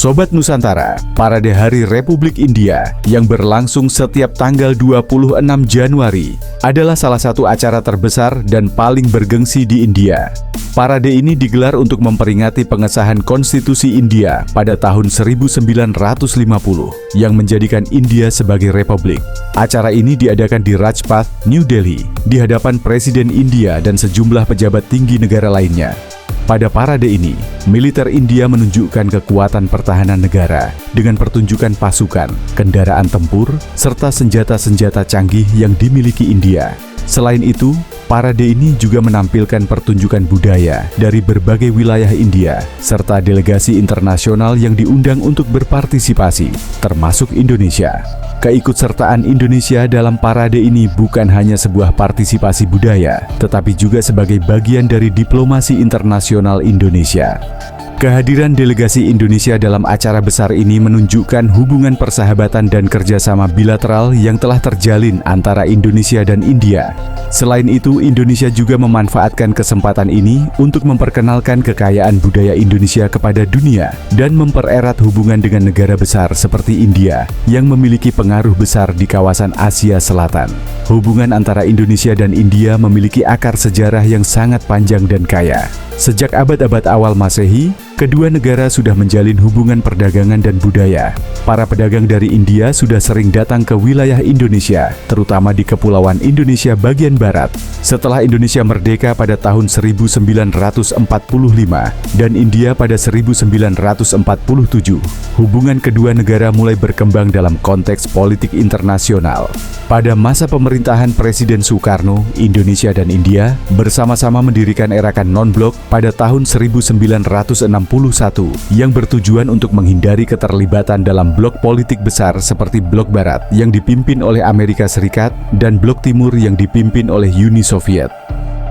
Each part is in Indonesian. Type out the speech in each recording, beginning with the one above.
Sobat Nusantara, Parade Hari Republik India yang berlangsung setiap tanggal 26 Januari adalah salah satu acara terbesar dan paling bergengsi di India. Parade ini digelar untuk memperingati pengesahan Konstitusi India pada tahun 1950 yang menjadikan India sebagai republik. Acara ini diadakan di Rajpath, New Delhi, di hadapan Presiden India dan sejumlah pejabat tinggi negara lainnya. Pada parade ini, militer India menunjukkan kekuatan pertahanan negara dengan pertunjukan pasukan, kendaraan tempur, serta senjata-senjata canggih yang dimiliki India. Selain itu, parade ini juga menampilkan pertunjukan budaya dari berbagai wilayah India, serta delegasi internasional yang diundang untuk berpartisipasi, termasuk Indonesia. Keikutsertaan Indonesia dalam parade ini bukan hanya sebuah partisipasi budaya, tetapi juga sebagai bagian dari diplomasi internasional Indonesia. Kehadiran delegasi Indonesia dalam acara besar ini menunjukkan hubungan persahabatan dan kerjasama bilateral yang telah terjalin antara Indonesia dan India. Selain itu, Indonesia juga memanfaatkan kesempatan ini untuk memperkenalkan kekayaan budaya Indonesia kepada dunia dan mempererat hubungan dengan negara besar seperti India yang memiliki pengaruh besar di kawasan Asia Selatan. Hubungan antara Indonesia dan India memiliki akar sejarah yang sangat panjang dan kaya. Sejak abad-abad awal Masehi, kedua negara sudah menjalin hubungan perdagangan dan budaya. Para pedagang dari India sudah sering datang ke wilayah Indonesia, terutama di Kepulauan Indonesia bagian barat. Setelah Indonesia merdeka pada tahun 1945 dan India pada 1947, hubungan kedua negara mulai berkembang dalam konteks politik internasional. Pada masa pemerintahan Presiden Soekarno, Indonesia dan India bersama-sama mendirikan Erakan Non-Blok pada tahun 1961 yang bertujuan untuk menghindari keterlibatan dalam blok politik besar seperti Blok Barat yang dipimpin oleh Amerika Serikat dan Blok Timur yang dipimpin oleh Uni Soviet.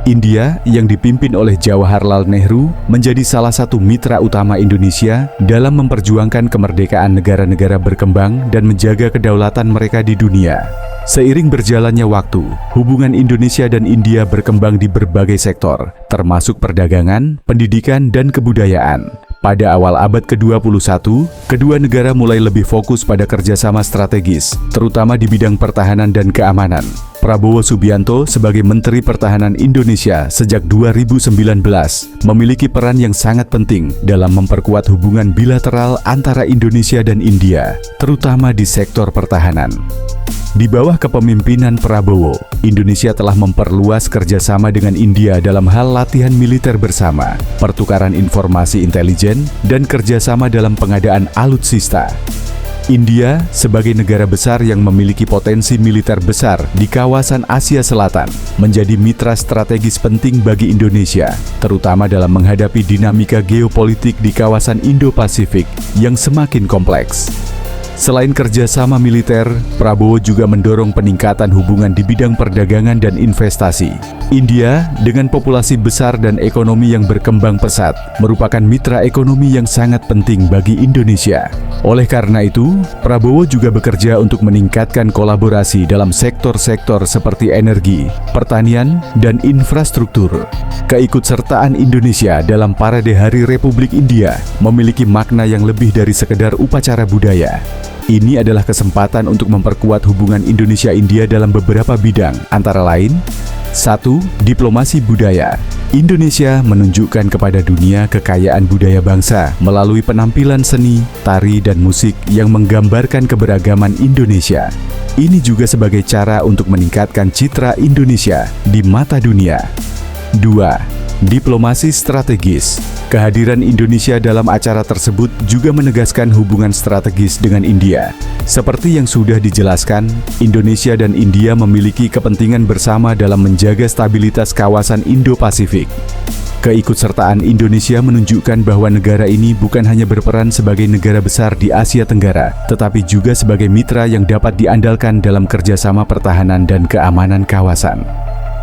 India yang dipimpin oleh Jawaharlal Nehru menjadi salah satu mitra utama Indonesia dalam memperjuangkan kemerdekaan negara-negara berkembang dan menjaga kedaulatan mereka di dunia. Seiring berjalannya waktu, hubungan Indonesia dan India berkembang di berbagai sektor, termasuk perdagangan, pendidikan, dan kebudayaan. Pada awal abad ke-21, kedua negara mulai lebih fokus pada kerjasama strategis, terutama di bidang pertahanan dan keamanan. Prabowo Subianto sebagai Menteri Pertahanan Indonesia sejak 2019 memiliki peran yang sangat penting dalam memperkuat hubungan bilateral antara Indonesia dan India, terutama di sektor pertahanan. Di bawah kepemimpinan Prabowo, Indonesia telah memperluas kerjasama dengan India dalam hal latihan militer bersama, pertukaran informasi intelijen, dan kerjasama dalam pengadaan alutsista. India sebagai negara besar yang memiliki potensi militer besar di kawasan Asia Selatan menjadi mitra strategis penting bagi Indonesia, terutama dalam menghadapi dinamika geopolitik di kawasan Indo-Pasifik yang semakin kompleks. Selain kerjasama militer, Prabowo juga mendorong peningkatan hubungan di bidang perdagangan dan investasi. India, dengan populasi besar dan ekonomi yang berkembang pesat, merupakan mitra ekonomi yang sangat penting bagi Indonesia. Oleh karena itu, Prabowo juga bekerja untuk meningkatkan kolaborasi dalam sektor-sektor seperti energi, pertanian, dan infrastruktur. Keikutsertaan Indonesia dalam Parade Hari Republik India memiliki makna yang lebih dari sekedar upacara budaya. Ini adalah kesempatan untuk memperkuat hubungan Indonesia-India dalam beberapa bidang, antara lain: 1. Diplomasi budaya. Indonesia menunjukkan kepada dunia kekayaan budaya bangsa melalui penampilan seni, tari, dan musik yang menggambarkan keberagaman Indonesia. Ini juga sebagai cara untuk meningkatkan citra Indonesia di mata dunia. 2. Diplomasi strategis. Kehadiran Indonesia dalam acara tersebut juga menegaskan hubungan strategis dengan India. Seperti yang sudah dijelaskan, Indonesia dan India memiliki kepentingan bersama dalam menjaga stabilitas kawasan Indo-Pasifik. Keikutsertaan Indonesia menunjukkan bahwa negara ini bukan hanya berperan sebagai negara besar di Asia Tenggara, tetapi juga sebagai mitra yang dapat diandalkan dalam kerjasama pertahanan dan keamanan kawasan.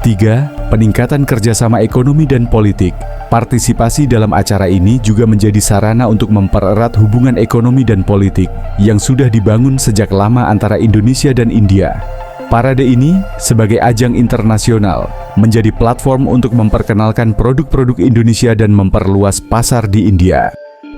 3. Peningkatan kerjasama ekonomi dan politik. Partisipasi dalam acara ini juga menjadi sarana untuk mempererat hubungan ekonomi dan politik yang sudah dibangun sejak lama antara Indonesia dan India. Parade ini sebagai ajang internasional menjadi platform untuk memperkenalkan produk-produk Indonesia dan memperluas pasar di India.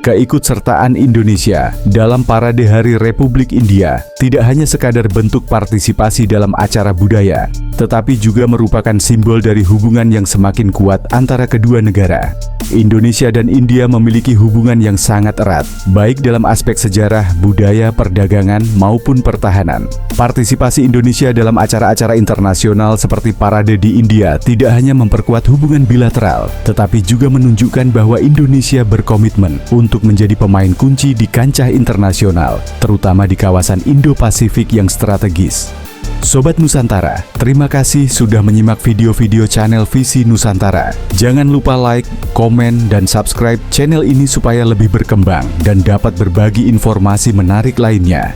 Keikutsertaan Indonesia dalam Parade Hari Republik India tidak hanya sekadar bentuk partisipasi dalam acara budaya, tetapi juga merupakan simbol dari hubungan yang semakin kuat antara kedua negara. Indonesia dan India memiliki hubungan yang sangat erat, baik dalam aspek sejarah, budaya, perdagangan, maupun pertahanan. Partisipasi Indonesia dalam acara-acara internasional seperti Parade di India tidak hanya memperkuat hubungan bilateral, tetapi juga menunjukkan bahwa Indonesia berkomitmen untuk menjadi pemain kunci di kancah internasional, terutama di kawasan Indo-Pasifik yang strategis. Sobat Nusantara, terima kasih sudah menyimak video-video channel Visi Nusantara. Jangan lupa like, komen, dan subscribe channel ini supaya lebih berkembang dan dapat berbagi informasi menarik lainnya.